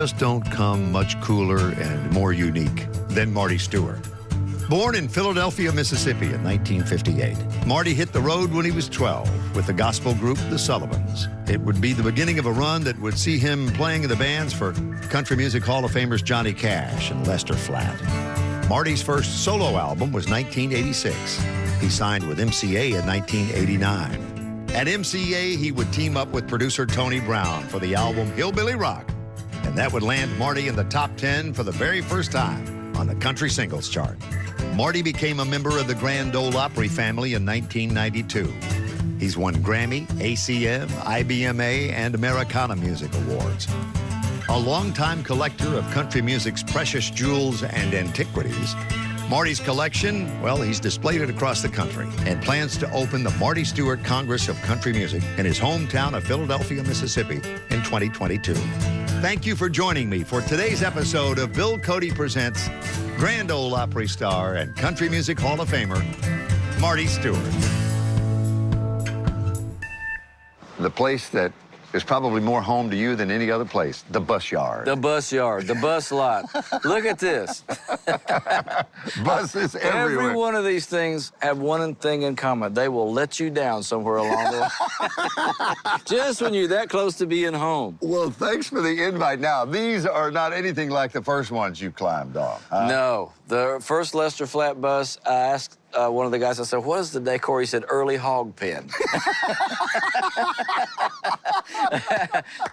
just don't come much cooler and more unique than Marty Stuart. Born in Philadelphia, Mississippi in 1958, Marty hit the road when he was 12 with the gospel group The Sullivans. It would be the beginning of a run that would see him playing in the bands for Country Music Hall of Famers Johnny Cash and Lester Flatt. Marty's first solo album was 1986. He signed with MCA in 1989. At MCA, he would team up with producer Tony Brown for the album Hillbilly Rock, and that would land Marty in the top 10 for the very first time on the country singles chart. Marty became a member of the Grand Ole Opry family in 1992. He's won Grammy, ACM, IBMA, and Americana Music Awards. A longtime collector of country music's precious jewels and antiquities, Marty's collection, well, he's displayed it across the country and plans to open the Marty Stuart Congress of Country Music in his hometown of Philadelphia, Mississippi in 2022. Thank you for joining me for today's episode of Bill Cody Presents Grand Ole Opry star and Country Music Hall of Famer, Marty Stuart. The place that is probably more home to you than any other place, the bus yard. The bus yard, the bus lot. Look at this. Buses everywhere. Every one of these things have one thing in common. They will let you down somewhere along the way. Just when you're that close to being home. Well, thanks for the invite. Now, these are not anything like the first ones you climbed on. Huh? No. The first Lester Flatt bus, I asked one of the guys, I said, what is the decor? He said, early hog pen.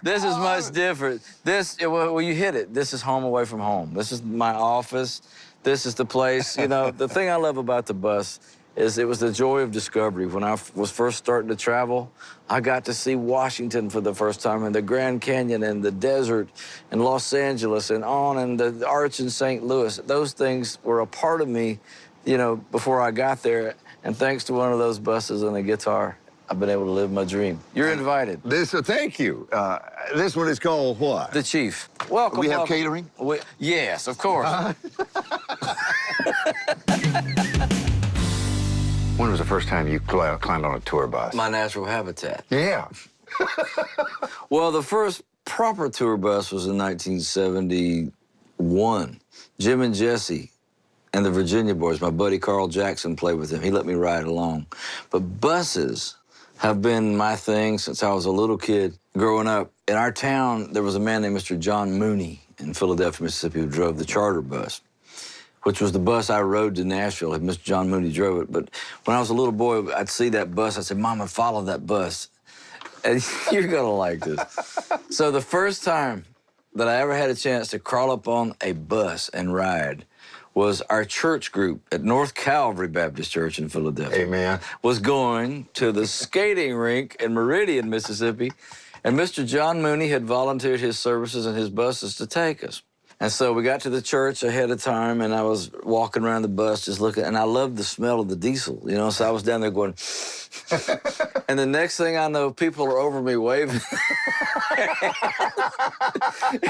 This is much different. Well, you hit it. This is home away from home. This is my office. This is the place. You know, the thing I love about the bus is it was the joy of discovery. When I was first starting to travel, I got to see Washington for the first time, and the Grand Canyon, and the desert, and Los Angeles, and the Arch in St. Louis. Those things were a part of me, you know, before I got there. And thanks to one of those buses and a guitar, I've been able to live my dream. You're invited. Thank you. This one is called what? The Chief. Welcome. We have catering? Yes, of course. When was the first time you climbed on a tour bus? My natural habitat. Yeah. Well, the first proper tour bus was in 1971. Jim and Jesse and the Virginia Boys, my buddy Carl Jackson played with them. He let me ride along. But buses have been my thing since I was a little kid growing up. In our town, there was a man named Mr. John Mooney in Philadelphia, Mississippi, who drove the charter bus, which was the bus I rode to Nashville. Mr. John Mooney drove it. But when I was a little boy, I'd see that bus. I'd say, Mama, follow that bus. And you're gonna like this. So the first time that I ever had a chance to crawl up on a bus and ride was our church group at North Calvary Baptist Church in Philadelphia. Amen. Was going to the skating rink in Meridian, Mississippi, and Mr. John Mooney had volunteered his services and his buses to take us. And so we got to the church ahead of time, and I was walking around the bus just looking, and I loved the smell of the diesel, you know, so I was down there going, and the next thing I know, people are over me waving.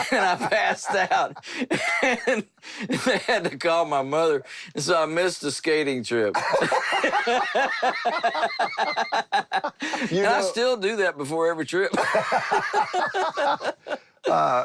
And I passed out. And they had to call my mother, and so I missed the skating trip. I still do that before every trip.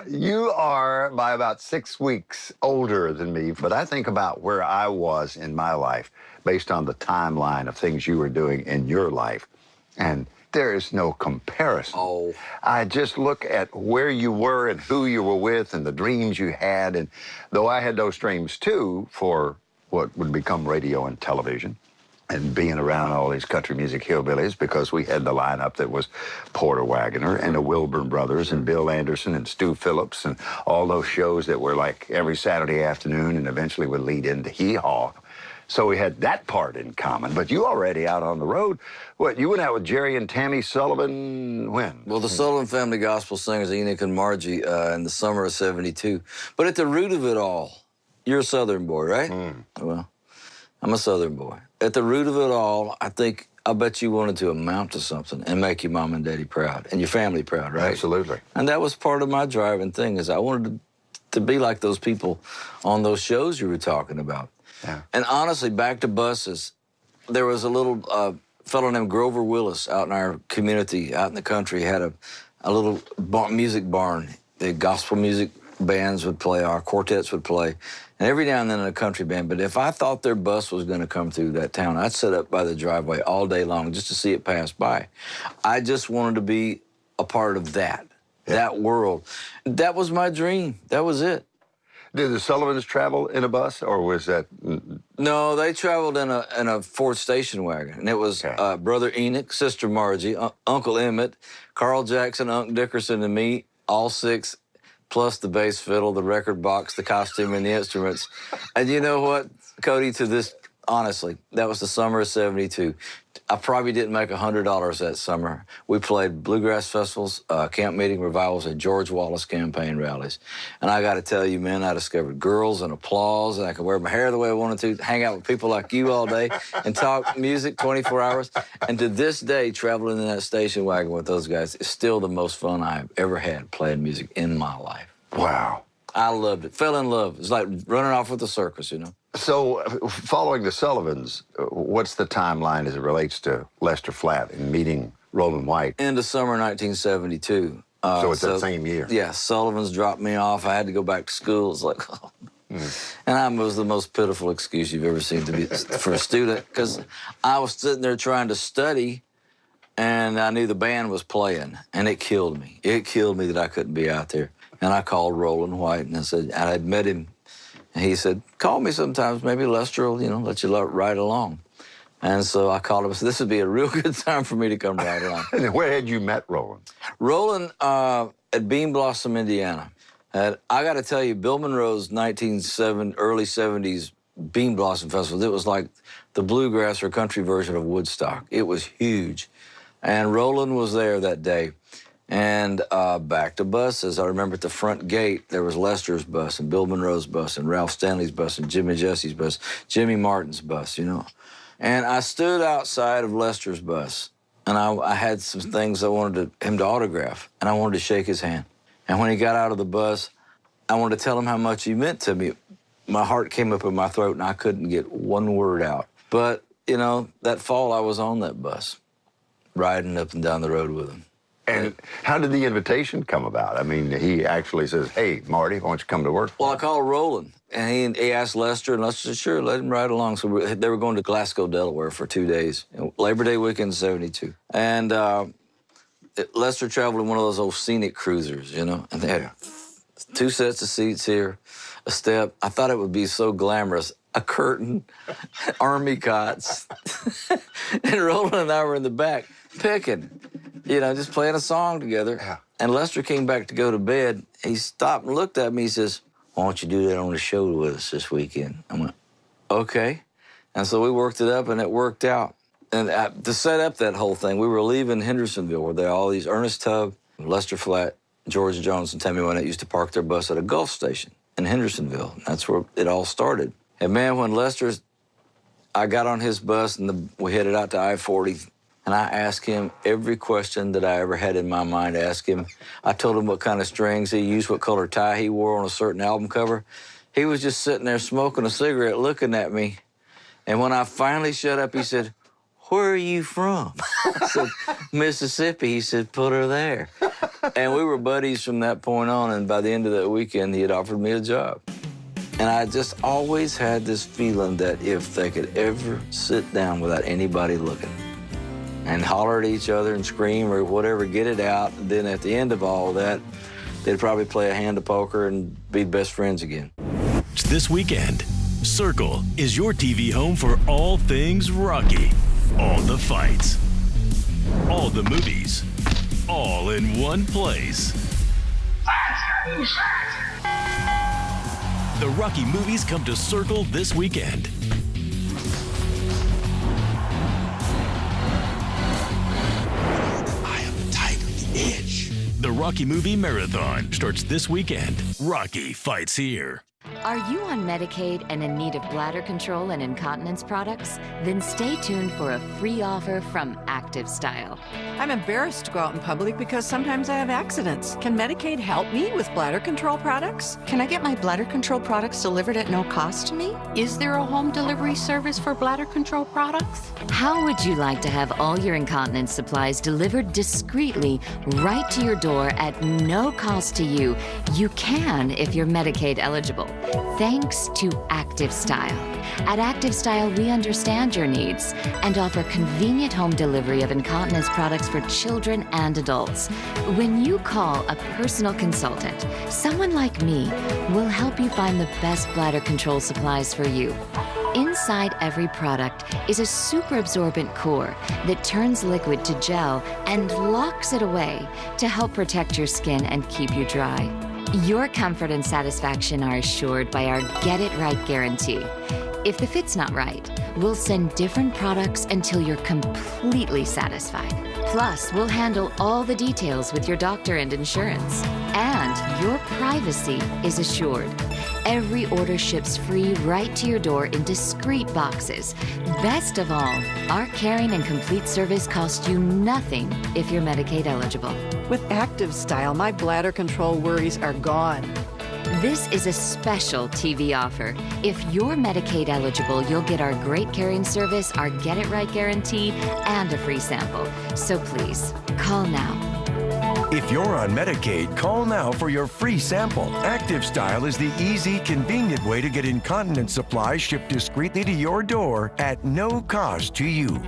You are by about 6 weeks older than me, but I think about where I was in my life based on the timeline of things you were doing in your life, and there is no comparison. Oh. I just look at where you were and who you were with and the dreams you had, and though I had those dreams too for what would become radio and television, and being around all these country music hillbillies, because we had the lineup that was Porter Wagoner and the Wilburn Brothers and Bill Anderson and Stu Phillips and all those shows that were like every Saturday afternoon and eventually would lead into Hee Haw. So we had that part in common. But you already out on the road. What, you went out with Jerry and Tammy Sullivan when? Well, the Sullivan Family Gospel Singers, Enoch and Margie, in the summer of '72. But at the root of it all, you're a Southern boy, right? Well, I'm a Southern boy. At the root of it all, I'll bet you wanted to amount to something and make your mom and daddy proud and your family proud, right? Absolutely. And that was part of my driving thing, is I wanted to be like those people on those shows you were talking about. Yeah. And honestly, back to buses, there was a little fellow named Grover Willis out in our community, out in the country, had a little music barn, the gospel music bands would play, our quartets would play, and every now and then a country band. But if I thought their bus was going to come through that town, I'd sit up by the driveway all day long just to see it pass by. I just wanted to be a part of that world. That was my dream. That was it. Did the Sullivans travel in a bus, or was that? No, they traveled in a Ford station wagon, and it was Brother Enoch, Sister Margie, Uncle Emmett, Carl Jackson, Unc Dickerson, and me, all six, plus the bass fiddle, the record box, the costume, and the instruments. And you know what, Cody, honestly, that was the summer of '72. I probably didn't make $100 that summer. We played bluegrass festivals, camp meeting revivals, and George Wallace campaign rallies. And I got to tell you, man, I discovered girls and applause, and I could wear my hair the way I wanted to, hang out with people like you all day, and talk music 24 hours. And to this day, traveling in that station wagon with those guys is still the most fun I've ever had playing music in my life. Wow. I loved it. Fell in love. It's like running off with the circus, you know. So, following the Sullivans, what's the timeline as it relates to Lester Flatt and meeting Roland White? Into summer 1972. So it's that same year? Yeah, Sullivans dropped me off. I had to go back to school. It's like, oh. And it was the most pitiful excuse you've ever seen to be for a student, because I was sitting there trying to study, and I knew the band was playing, and it killed me. It killed me that I couldn't be out there. And I called Roland White, and I said, and I'd met him. And he said, call me sometimes. Maybe Lester will, let you ride along. And so I called him and said, this would be a real good time for me to come ride along. And where had you met Roland? Roland at Bean Blossom, Indiana. I got to tell you, Bill Monroe's early 70s Bean Blossom Festival, it was like the bluegrass or country version of Woodstock. It was huge. And Roland was there that day. And back to buses. I remember at the front gate, there was Lester's bus and Bill Monroe's bus and Ralph Stanley's bus and Jimmy Jesse's bus, Jimmy Martin's bus, And I stood outside of Lester's bus, and I had some things I wanted him to autograph, and I wanted to shake his hand. And when he got out of the bus, I wanted to tell him how much he meant to me. My heart came up in my throat, and I couldn't get one word out. But, that fall I was on that bus, riding up and down the road with him. And how did the invitation come about? I mean, he actually says, hey, Marty, why don't you come to work? Well, I called Roland, and he asked Lester, and Lester said, sure, let him ride along. So they were going to Glasgow, Delaware for 2 days, Labor Day weekend, '72. And Lester traveled in one of those old scenic cruisers, and they had 2 sets of seats here, a step. I thought it would be so glamorous. A curtain, army cots. And Roland and I were in the back picking, just playing a song together. Yeah. And Lester came back to go to bed. He stopped and looked at me. He says, why don't you do that on the show with us this weekend? I went, okay. And so we worked it up, and it worked out. And to set up that whole thing, we were leaving Hendersonville, where there are all these Ernest Tubb, Lester Flatt, George Jones, and Tammy Wynette used to park their bus at a Gulf station in Hendersonville. That's where it all started. And man, when I got on his bus and we headed out to I-40, and I asked him every question that I ever had in my mind to ask him. I told him what kind of strings he used, what color tie he wore on a certain album cover. He was just sitting there smoking a cigarette, looking at me. And when I finally shut up, he said, where are you from? I said, Mississippi. He said, put her there. And we were buddies from that point on, and by the end of that weekend, he had offered me a job. And I just always had this feeling that if they could ever sit down without anybody looking and holler at each other and scream or whatever, get it out, and then at the end of all that, they'd probably play a hand of poker and be best friends again. This weekend, Circle is your TV home for all things Rocky. All the fights, all the movies, all in one place. The Rocky movies come to Circle this weekend. I am the tiger, the edge. The Rocky Movie Marathon starts this weekend. Rocky fights here. Are you on Medicaid and in need of bladder control and incontinence products? Then stay tuned for a free offer from Active Style. I'm embarrassed to go out in public because sometimes I have accidents. Can Medicaid help me with bladder control products? Can I get my bladder control products delivered at no cost to me? Is there a home delivery service for bladder control products? How would you like to have all your incontinence supplies delivered discreetly right to your door at no cost to you? You can if you're Medicaid eligible, thanks to Active Style. At Active Style, we understand your needs and offer convenient home delivery of incontinence products for children and adults. When you call a personal consultant, someone like me will help you find the best bladder control supplies for you. Inside every product is a super absorbent core that turns liquid to gel and locks it away to help protect your skin and keep you dry. Your comfort and satisfaction are assured by our Get It Right guarantee. If the fit's not right, we'll send different products until you're completely satisfied. Plus, we'll handle all the details with your doctor and insurance. And your privacy is assured. Every order ships free right to your door in discreet boxes. Best of all, our caring and complete service costs you nothing if you're Medicaid eligible. With Active Style, my bladder control worries are gone. This is a special TV offer. If you're Medicaid eligible, you'll get our great caring service, our Get It Right guarantee, and a free sample. So please, call now. If you're on Medicaid, call now for your free sample. Active Style is the easy, convenient way to get incontinence supplies shipped discreetly to your door at no cost to you.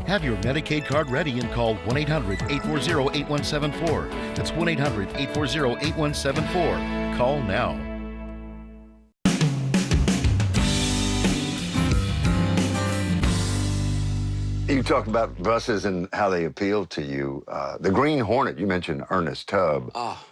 Have your Medicaid card ready and call 1-800-840-8174. That's 1-800-840-8174. Call now. You talked about buses and how they appeal to you. The Green Hornet, you mentioned Ernest Tubb. Oh.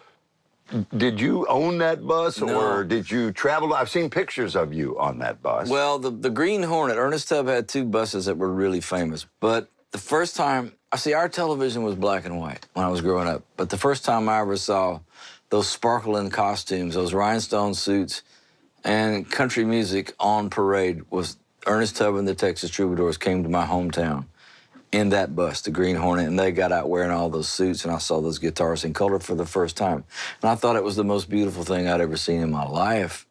Did you own that bus, No. or did you travel? I've seen pictures of you on that bus. Well, the Green Hornet, Ernest Tubb had two buses that were really famous. But the first time, our television was black and white when I was growing up. But the first time I ever saw those sparkling costumes, those rhinestone suits, and country music on parade was Ernest Tubb and the Texas Troubadours came to my hometown in that bus, the Green Hornet, and they got out wearing all those suits, and I saw those guitars in color for the first time. And I thought it was the most beautiful thing I'd ever seen in my life.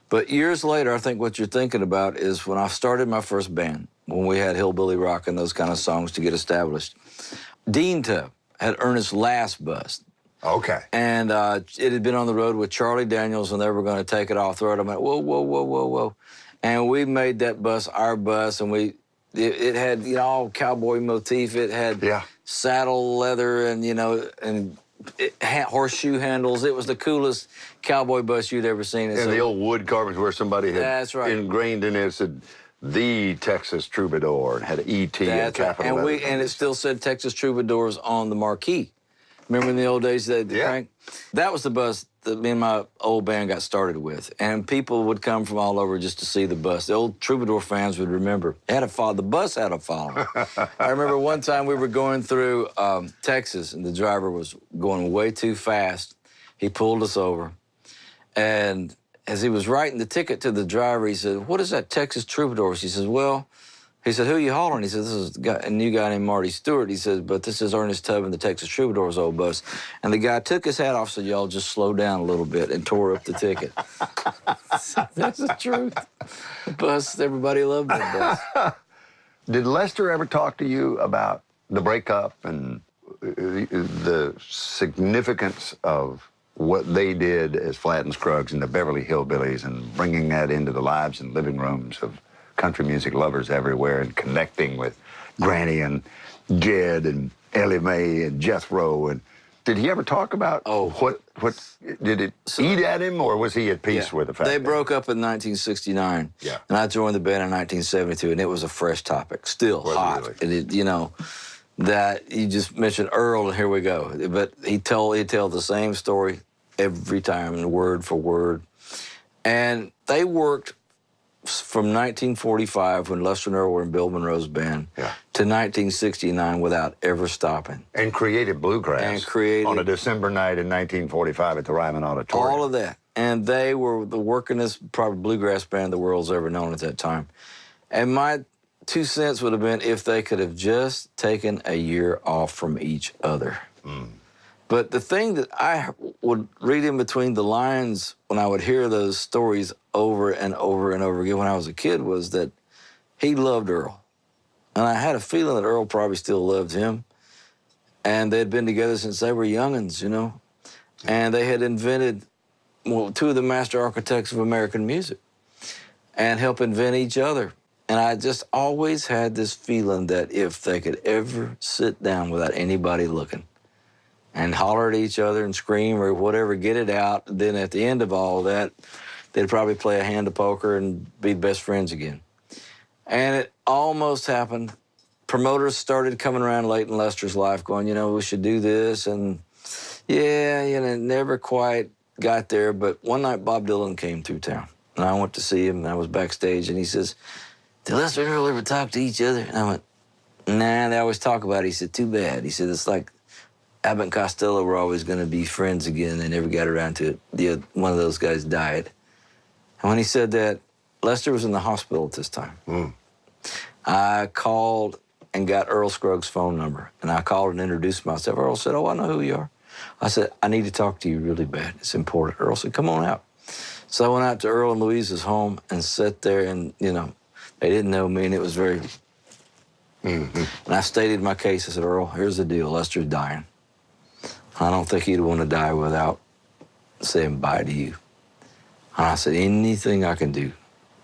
But years later, I think what you're thinking about is when I started my first band, when we had Hillbilly Rock and those kind of songs to get established, Dean Tubb had Ernest's last bus. Okay. And it had been on the road with Charlie Daniels, and they were going to take it off the road. I went, whoa, whoa, whoa, whoa, whoa. And we made that bus our bus, and it had, all cowboy motif. It had saddle leather and, and horseshoe handles. It was the coolest cowboy bus you'd ever seen. And the old wood carvings where somebody had That's right. ingrained in it said, the Texas Troubadour, and had E.T. and That's right. capital letters. And it still said Texas Troubadours on the marquee. Remember in the old days, crank? That was the bus that me and my old band got started with. And people would come from all over just to see the bus. The old Troubadour fans would remember. The bus had a following. I remember one time we were going through Texas, and the driver was going way too fast. He pulled us over. And as he was writing the ticket to the driver, he said, "What is that Texas Troubadours?" He says, "Well," he said, "who you hollering?" He said, "This is a new guy named Marty Stuart." He says, "But this is Ernest Tubb and the Texas Troubadours old bus." And the guy took his hat off, said, "Y'all just slow down a little bit," and tore up the ticket. That's the truth. The bus, everybody loved that bus. Did Lester ever talk to you about the breakup and the significance of what they did as Flatt and Scruggs and the Beverly Hillbillies, and bringing that into the lives and living rooms of country music lovers everywhere, and connecting with Granny and Jed and Ellie Mae and Jethro? And did he ever talk about what did it eat at him, or was he at peace with the fact they that broke up in 1969? Yeah. And I joined the band in 1972, and it was a fresh topic, still hot. Really? And it, that you just mentioned Earl, and here we go. But he'd tell the same story every time, word for word. And they worked from 1945, when Lester and Earl were in Bill Monroe's band, to 1969 without ever stopping. And created bluegrass And created on a December night in 1945 at the Ryman Auditorium. all of that. and they were the workingest, probably bluegrass band the world's ever known at that time. And my 2 cents would have been if they could have just taken a year off from each other. But the thing that I would read in between the lines when I would hear those stories over and over and over again when I was a kid was that he loved Earl. And I had a feeling that Earl probably still loved him. And they'd been together since they were youngins, you know. And they had invented, well, 2 of the master architects of American music and helped invent each other. And I just always had this feeling that if they could ever sit down without anybody looking and holler at each other and scream or whatever, get it out, then at the end of all that, they'd probably play a hand of poker and be best friends again. And it almost happened. Promoters started coming around late in Lester's life going, you know, we should do this. And yeah, you know, it never quite got there. But one night Bob Dylan came through town and I went to see him and I was backstage and he says, did Lester and Earl ever talk to each other? And I went, nah, they always talk about it. He said, too bad. He said, it's like Abbott and Costello were always going to be friends again. They never got around to it. One of those guys died. And when he said that, Lester was in the hospital at this time. I called and got Earl Scruggs' phone number. And I called and introduced myself. Earl said, oh, I know who you are. I said, I need to talk to you really bad. It's important. Earl said, come on out. So I went out to Earl and Louise's home and sat there and, you know, they didn't know me, and it was very... And I stated my case. I said, Earl, here's the deal. Lester's dying. I don't think he'd want to die without saying bye to you. And I said, anything I can do,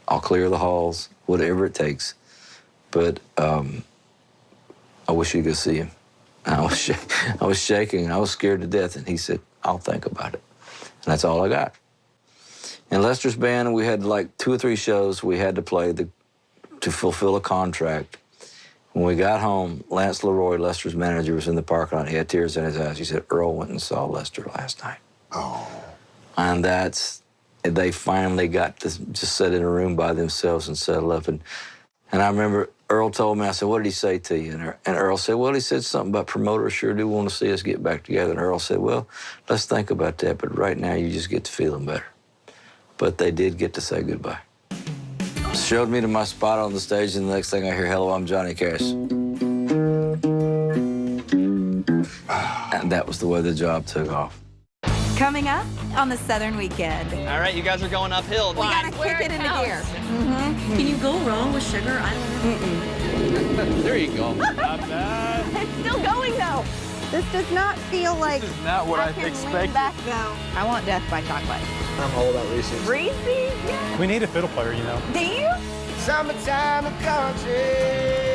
I'll clear the halls, whatever it takes. But I wish you could see him. And I was shaking, and I was scared to death. And he said, I'll think about it. And that's all I got. In Lester's band, we had like 2 or 3 shows we had to play to fulfill a contract. When we got home, Lance Leroy, Lester's manager, was in the parking lot. He had tears in his eyes. He said, Earl went and saw Lester last night. Oh. And they finally got to just sit in a room by themselves and settle up. And I remember Earl told me, I said, what did he say to you? And Earl said, well, he said something about promoters sure do want to see us get back together. And Earl said, well, let's think about that. But right now, you just get to feeling better. But they did get to say goodbye. Showed me to my spot on the stage, and the next thing I hear, hello, I'm Johnny Cash. And that was the way the job took off. Coming up on the Southern Weekend. All right, you guys are going uphill. We gotta kick it into gear. Can you go wrong with sugar? I don't know. There you go. Not bad. It's still going, though. This does not feel like... This is not what I expected. Back, though. I want Death by Chocolate. I'm all about Reese's. Reese's? Yeah. We need a fiddle player, you know. Do you? Summertime in country.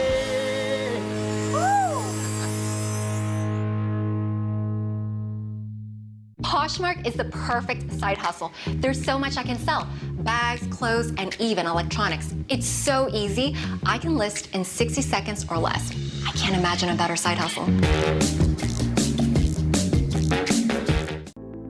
Poshmark is the perfect side hustle. There's so much I can sell. Bags, clothes, and even electronics. It's so easy. I can list in 60 seconds or less. I can't imagine a better side hustle.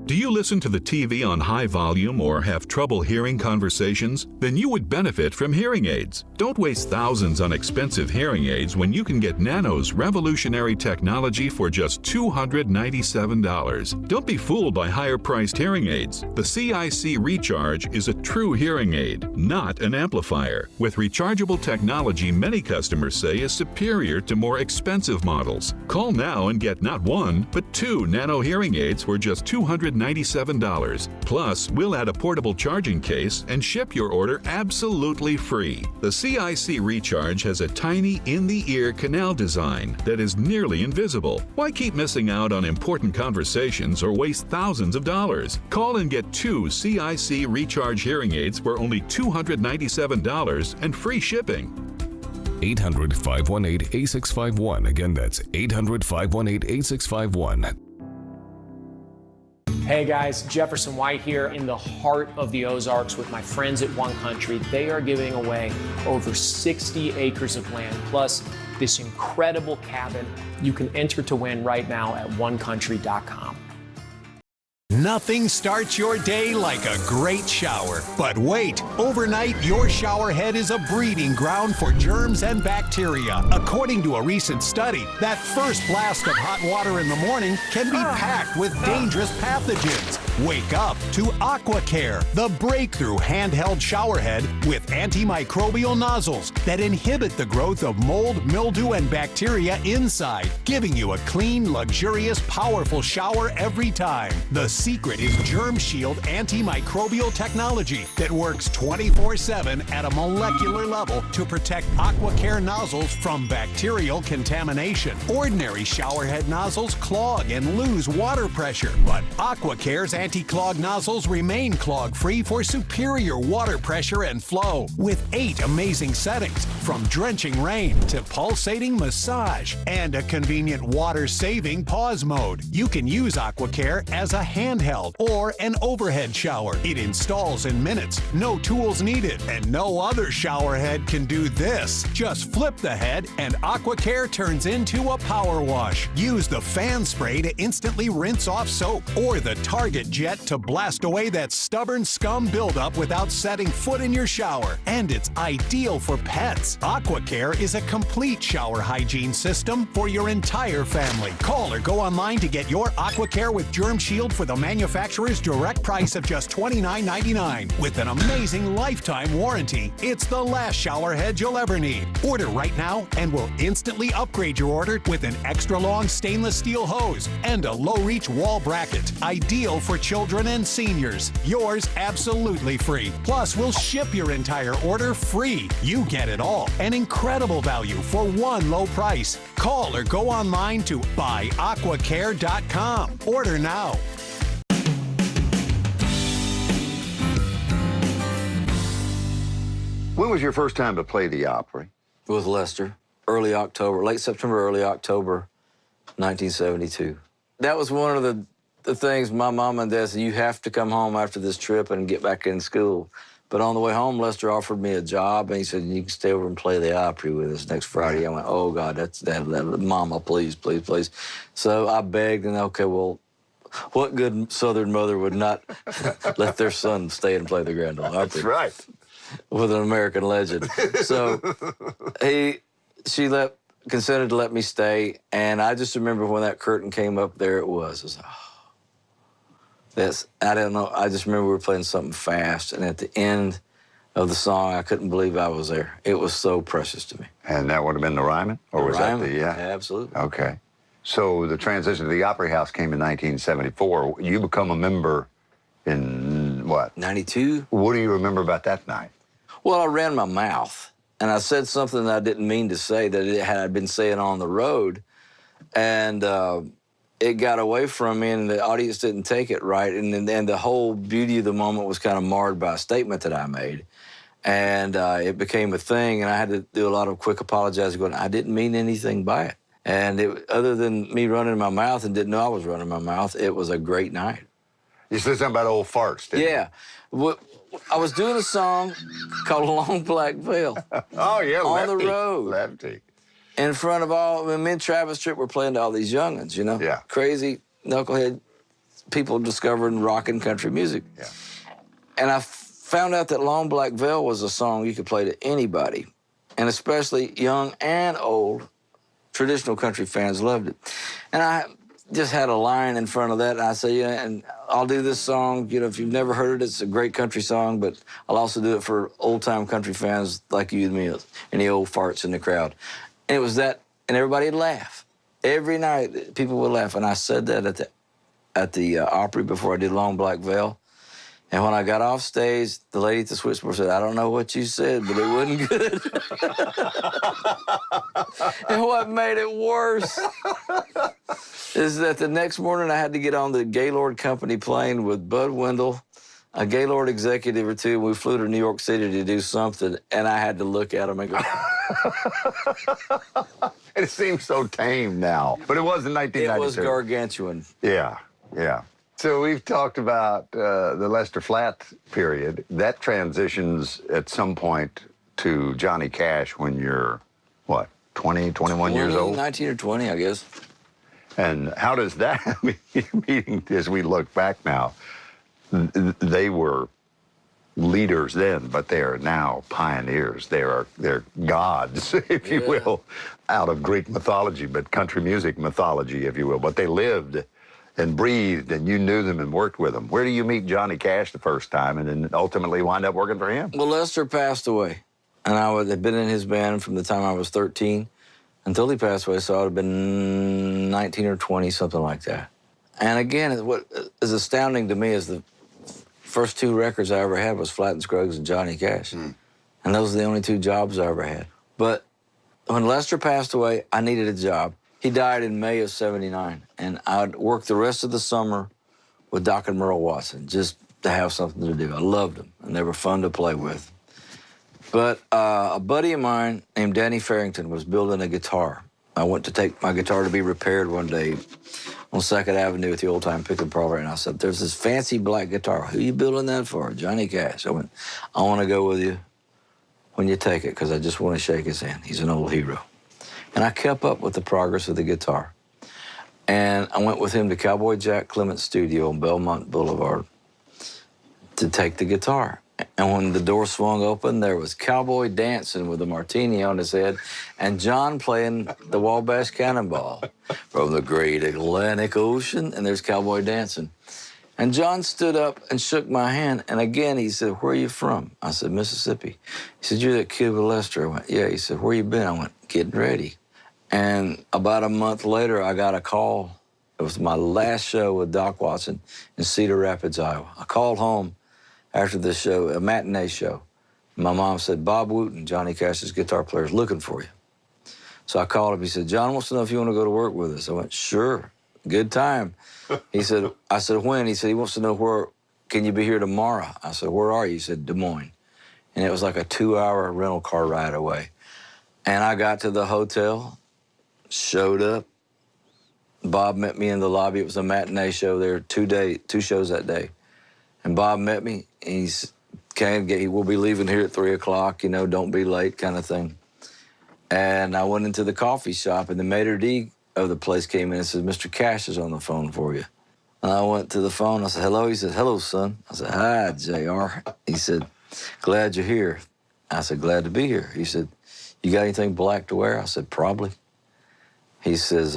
Do you listen to the TV on high volume or have trouble hearing conversations? Then you would benefit from hearing aids. Don't waste thousands on expensive hearing aids when you can get Nano's revolutionary technology for just $297. Don't be fooled by higher-priced hearing aids. The CIC Recharge is a true hearing aid, not an amplifier. With rechargeable technology many customers say is superior to more expensive models. Call now and get not 1, but 2 Nano hearing aids for just $297. Plus, we'll add a portable charging case and ship your order absolutely free. The CIC Recharge has a tiny in-the-ear canal design that is nearly invisible. Why keep missing out on important conversations or waste thousands of dollars? Call and get 2 CIC Recharge hearing aids for only $297 and free shipping. 800-518-8651. Again, that's 800-518-8651. Hey guys, Jefferson White here in the heart of the Ozarks with my friends at One Country. They are giving away over 60 acres of land, plus this incredible cabin. You can enter to win right now at onecountry.com. Nothing starts your day like a great shower. But wait, overnight, your shower head is a breeding ground for germs and bacteria. According to a recent study, that first blast of hot water in the morning can be packed with dangerous pathogens. Wake up to AquaCare, the breakthrough handheld showerhead with antimicrobial nozzles that inhibit the growth of mold, mildew, and bacteria inside, giving you a clean, luxurious, powerful shower every time. The secret is Germ Shield antimicrobial technology that works 24/7 at a molecular level to protect AquaCare nozzles from bacterial contamination. Ordinary showerhead nozzles clog and lose water pressure, but AquaCare's anti-clog nozzles remain clog-free for superior water pressure and flow. With 8 amazing settings, from drenching rain to pulsating massage and a convenient water-saving pause mode, you can use AquaCare as a handheld or an overhead shower. It installs in minutes, no tools needed, and no other showerhead can do this. Just flip the head and AquaCare turns into a power wash. Use the fan spray to instantly rinse off soap or the Target jet to blast away that stubborn scum buildup without setting foot in your shower. And it's ideal for pets. AquaCare is a complete shower hygiene system for your entire family. Call or go online to get your AquaCare with Germ Shield for the manufacturer's direct price of just $29.99. With an amazing lifetime warranty, it's the last shower head you'll ever need. Order right now and we'll instantly upgrade your order with an extra long stainless steel hose and a low reach wall bracket. Ideal for children and seniors. Yours absolutely free. Plus, we'll ship your entire order free. You get it all. An incredible value for one low price. Call or go online to buyaquacare.com. Order now. When was your first time to play the Opry? With Lester. Early October, late September, early October, 1972. That was one of the things my mom and dad said, you have to come home after this trip and get back in school. But on the way home, Lester offered me a job, and he said, you can stay over and play the Opry with us next Friday. I went, oh, God, that's that. Mama, please, please, please. So I begged, and okay, well, what good Southern mother would not let their son stay and play the Grand Ole Opry? That's right. With an American legend. So she consented to let me stay, and I just remember when that curtain came up, there it was. I was like, oh. I don't know, I just remember we were playing something fast, and at the end of the song, I couldn't believe I was there. It was so precious to me. And that would have been the Ryman? Or was that the, yeah? Absolutely. Okay. So the transition to the Opry House came in 1974. You become a member in what? 92. What do you remember about that night? Well, I ran my mouth, and I said something that I didn't mean to say that I'd been saying on the road, and it got away from me, and the audience didn't take it right, and the whole beauty of the moment was kind of marred by a statement that I made, and it became a thing, and I had to do a lot of quick apologizing, going, I didn't mean anything by it. And other than me running my mouth and didn't know I was running my mouth, it was a great night. You said something about old farts, didn't you? Yeah. I was doing a song called Long Black Veil. Oh, yeah, on Lefty. the road. Lefty. In front of me and Travis Tritt were playing to all these young'uns, you know? Yeah. Crazy, knucklehead people discovering rock and country music. Yeah. And I found out that Long Black Veil was a song you could play to anybody, and especially young and old. Traditional country fans loved it. And I just had a line in front of that, and I said, yeah, and I'll do this song, you know, if you've never heard it, it's a great country song, but I'll also do it for old-time country fans like you and me, and the old farts in the crowd. And it was that, and everybody would laugh. Every night, people would laugh, and I said that at the Opry before I did Long Black Veil. And when I got off stage, the lady at the switchboard said, I don't know what you said, but it wasn't good. And what made it worse is that the next morning I had to get on the Gaylord Company plane with Bud Wendell, a Gaylord executive or two, and we flew to New York City to do something, and I had to look at him and go... It seems so tame now, but it was in 1992. It was gargantuan. Yeah, yeah. So we've talked about the Lester Flatt period. That transitions at some point to Johnny Cash when you're, what, 20, 21 years old? 19 or 20, I guess. And how does that, meeting, as we look back now, they were leaders then, but they are now pioneers. They're gods, if you will, out of Greek mythology, but country music mythology, if you will. But they lived and breathed, and you knew them and worked with them. Where do you meet Johnny Cash the first time and then ultimately wind up working for him? Well, Lester passed away, and I had been in his band from the time I was 13 until he passed away, so I would have been 19 or 20, something like that. And again, what is astounding to me is the first 2 records I ever had was Flatt and Scruggs and Johnny Cash. And those are the only 2 jobs I ever had. But when Lester passed away, I needed a job. He died in May of '79, and I'd work the rest of the summer with Doc and Merle Watson just to have something to do. I loved them, and they were fun to play with. But a buddy of mine named Danny Farrington was building a guitar. I went to take my guitar to be repaired one day on 2nd Avenue at the old-time pickup parlor, and I said, there's this fancy black guitar. Who are you building that for? Johnny Cash. I went, I want to go with you when you take it, because I just want to shake his hand. He's an old hero. And I kept up with the progress of the guitar. And I went with him to Cowboy Jack Clement's studio on Belmont Boulevard to take the guitar. And when the door swung open, there was Cowboy dancing with a martini on his head and John playing the Wabash Cannonball from the great Atlantic Ocean, and there's Cowboy dancing. And John stood up and shook my hand, and again he said, where are you from? I said, Mississippi. He said, you're that kid with Lester? I went, yeah. He said, where you been? I went, getting ready. And about a month later, I got a call. It was my last show with Doc Watson in Cedar Rapids, Iowa. I called home after the show, a matinee show. My mom said, Bob Wooten, Johnny Cash's guitar player, is looking for you. So I called him. He said, John wants to know if you want to go to work with us. I went, sure, good time. He said, I said, when? He said, he wants to know where, can you be here tomorrow? I said, where are you? He said, Des Moines. And it was like a 2-hour rental car ride away. And I got to the hotel, showed up. Bob met me in the lobby. It was a matinee show there, 2 shows that day. And Bob met me. He's, we'll be leaving here at 3 o'clock, you know, don't be late kind of thing. And I went into the coffee shop, and the maitre d' of the place came in and said, Mr. Cash is on the phone for you. And I went to the phone. I said, hello. He said, hello, son. I said, hi, JR. He said, glad you're here. I said, glad to be here. He said, you got anything black to wear? I said, probably. He says,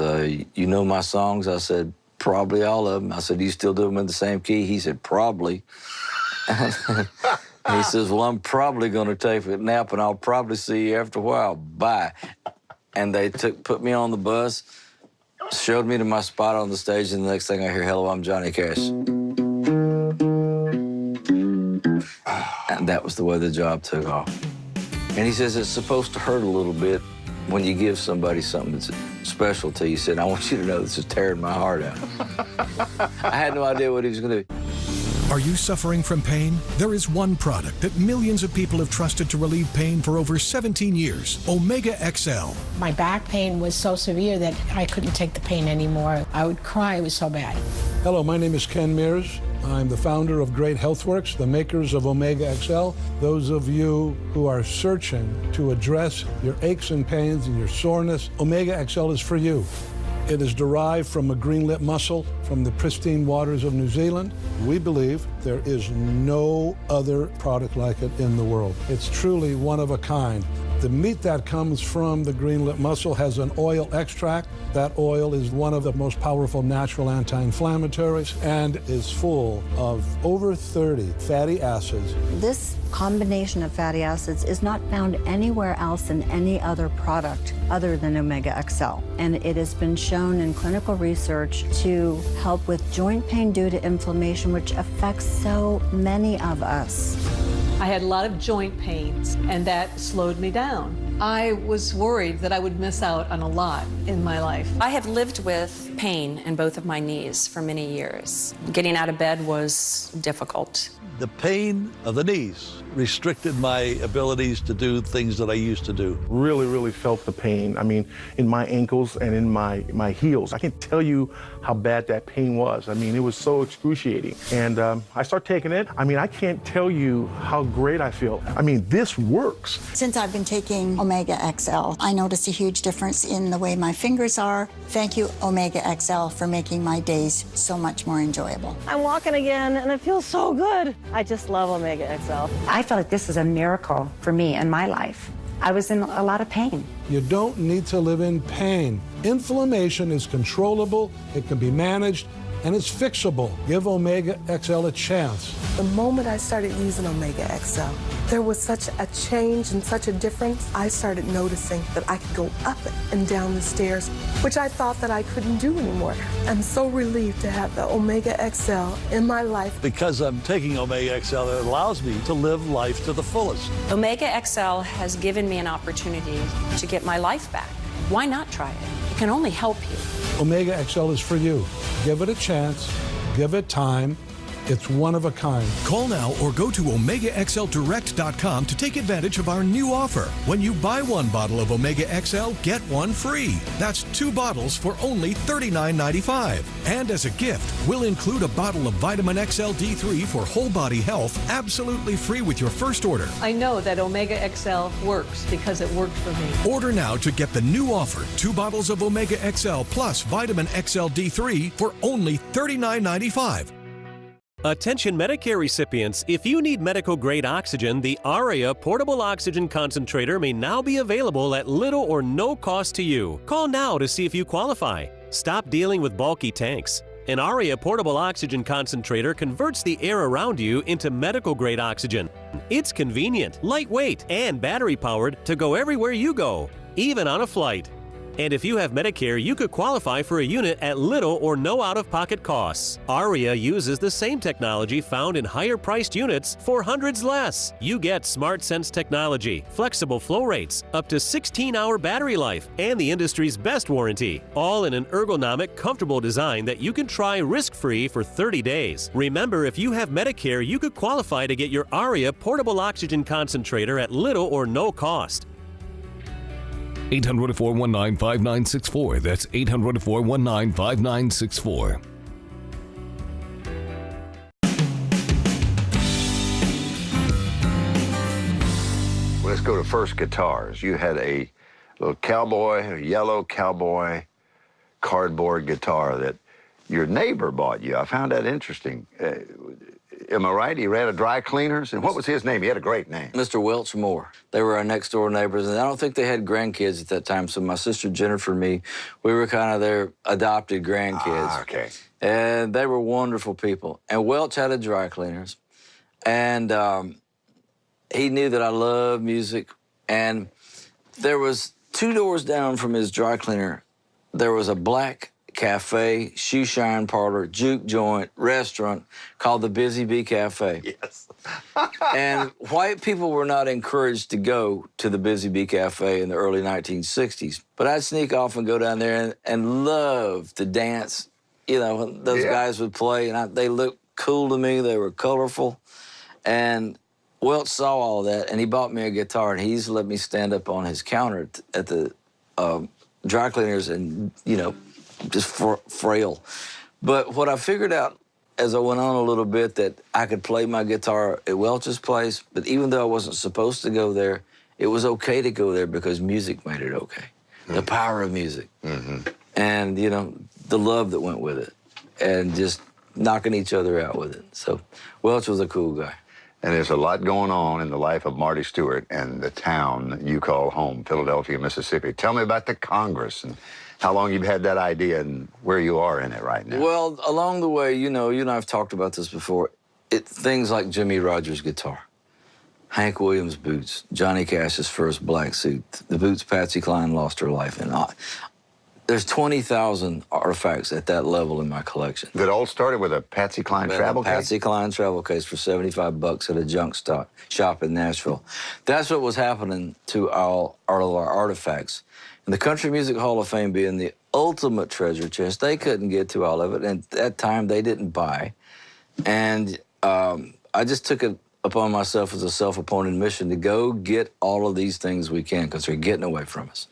you know my songs? I said, probably all of them. I said, do you still do them in the same key? He said, probably. He says, well, I'm probably going to take a nap, and I'll probably see you after a while. Bye. And they put me on the bus, showed me to my spot on the stage, and the next thing I hear, hello, I'm Johnny Cash. And that was the way the job took off. And he says, it's supposed to hurt a little bit when you give somebody something that's special to you. He said, I want you to know this is tearing my heart out. I had no idea what he was going to do. Are you suffering from pain? There is one product that millions of people have trusted to relieve pain for over 17 years, Omega XL. My back pain was so severe that I couldn't take the pain anymore. I would cry, it was so bad. Hello, my name is Ken Mears. I'm the founder of Great Healthworks, the makers of Omega XL. Those of you who are searching to address your aches and pains and your soreness, Omega XL is for you. It is derived from a greenlit mussel from the pristine waters of New Zealand. We believe there is no other product like it in the world. It's truly one of a kind. The meat that comes from the greenlit mussel has an oil extract. That oil is one of the most powerful natural anti-inflammatories and is full of over 30 fatty acids. This combination of fatty acids is not found anywhere else in any other product other than Omega XL. And it has been shown in clinical research to help with joint pain due to inflammation, which affects so many of us. I had a lot of joint pains, and that slowed me down. I was worried that I would miss out on a lot in my life. I have lived with pain in both of my knees for many years. Getting out of bed was difficult. The pain of the knees restricted my abilities to do things that I used to do. Really felt the pain. I mean, in my ankles and in my heels. I can't tell you how bad that pain was. I mean, it was so excruciating. And I start taking it. I mean, I can't tell you how great I feel. I mean, this works. Since I've been taking Omega XL, I noticed a huge difference in the way my fingers are. Thank you, Omega XL, for making my days so much more enjoyable. I'm walking again, and it feels so good. I just love Omega XL. I felt like this is a miracle for me in my life. I was in a lot of pain. You don't need to live in pain. Inflammation is controllable, it can be managed, and it's fixable. Give Omega XL a chance. The moment I started using Omega XL, there was such a change and such a difference. I started noticing that I could go up and down the stairs, which I thought that I couldn't do anymore. I'm so relieved to have the Omega XL in my life. Because I'm taking Omega XL, it allows me to live life to the fullest. Omega XL has given me an opportunity to get my life back. Why not try it? It can only help you. Omega XL is for you. Give it a chance. Give it time. It's one of a kind. Call now or go to OmegaXLDirect.com to take advantage of our new offer. When you buy one bottle of Omega XL, get one free. That's 2 bottles for only $39.95. And as a gift, we'll include a bottle of Vitamin XL D3 for whole body health, absolutely free with your first order. I know that Omega XL works because it worked for me. Order now to get the new offer, 2 bottles of Omega XL plus Vitamin XL D3 for only $39.95. Attention Medicare recipients, if you need medical-grade oxygen, the ARIA Portable Oxygen Concentrator may now be available at little or no cost to you. Call now to see if you qualify. Stop dealing with bulky tanks. An ARIA Portable Oxygen Concentrator converts the air around you into medical-grade oxygen. It's convenient, lightweight, and battery-powered to go everywhere you go, even on a flight. And if you have Medicare, you could qualify for a unit at little or no out-of-pocket costs. ARIA uses the same technology found in higher-priced units for hundreds less. You get Smart Sense technology, flexible flow rates, up to 16-hour battery life, and the industry's best warranty, all in an ergonomic, comfortable design that you can try risk-free for 30 days. Remember, if you have Medicare, you could qualify to get your ARIA Portable Oxygen Concentrator at little or no cost. 800-419-5964. That's 800-419-5964. Let's go to First Guitars. You had a little cowboy, a yellow cowboy cardboard guitar that your neighbor bought you. I found that interesting. Am I right? He ran a dry cleaners? And what was his name? He had a great name. Mr. Welch Moore. They were our next door neighbors, and I don't think they had grandkids at that time. So my sister Jennifer and me, we were kind of their adopted grandkids. Ah, okay. And they were wonderful people. And Welch had a dry cleaners, and he knew that I loved music. And there was 2 doors down from his dry cleaner, there was a black cafe, shoe shine parlor, juke joint, restaurant called the Busy Bee Cafe. Yes. And white people were not encouraged to go to the Busy Bee Cafe in the early 1960s. But I'd sneak off and go down there and love to dance. You know, those guys would play, and they looked cool to me. They were colorful. And Welch saw all that, and he bought me a guitar, and he used to let me stand up on his counter at the dry cleaners and, you know, just frail. But what I figured out as I went on a little bit, that I could play my guitar at Welch's place, but even though I wasn't supposed to go there, it was okay to go there because music made it okay. The power of music. And, you know, the love that went with it, and just knocking each other out with it. So Welch was a cool guy. And there's a lot going on in the life of Marty Stuart and the town you call home, Philadelphia, Mississippi. Tell me about the Congress and how long you've had that idea and where you are in it right now. Well, along the way, you know, you and I have talked about this before. Things like Jimmy Rogers' guitar, Hank Williams' boots, Johnny Cash's first black suit, the boots Patsy Cline lost her life in. There's 20,000 artifacts at that level in my collection. That all started with a Patsy Cline travel case? Patsy Cline travel case for $75 at a junk shop in Nashville. That's what was happening to all of our artifacts. And the Country Music Hall of Fame being the ultimate treasure chest, they couldn't get to all of it, and at that time they didn't buy. And I just took it upon myself as a self-appointed mission to go get all of these things we can, because they're getting away from us.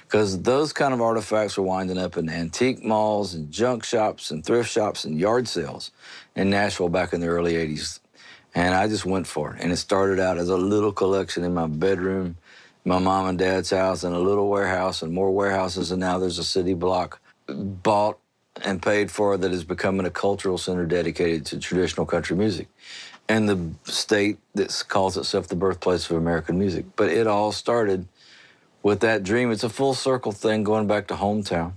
Because those kind of artifacts are winding up in antique malls and junk shops and thrift shops and yard sales in Nashville back in the early 80s. And I just went for it. And it started out as a little collection in my bedroom, my mom and dad's house, and a little warehouse, and more warehouses, and now there's a city block bought and paid for that is becoming a cultural center dedicated to traditional country music, and the state that calls itself the birthplace of American music. But it all started with that dream. It's a full circle thing going back to hometown.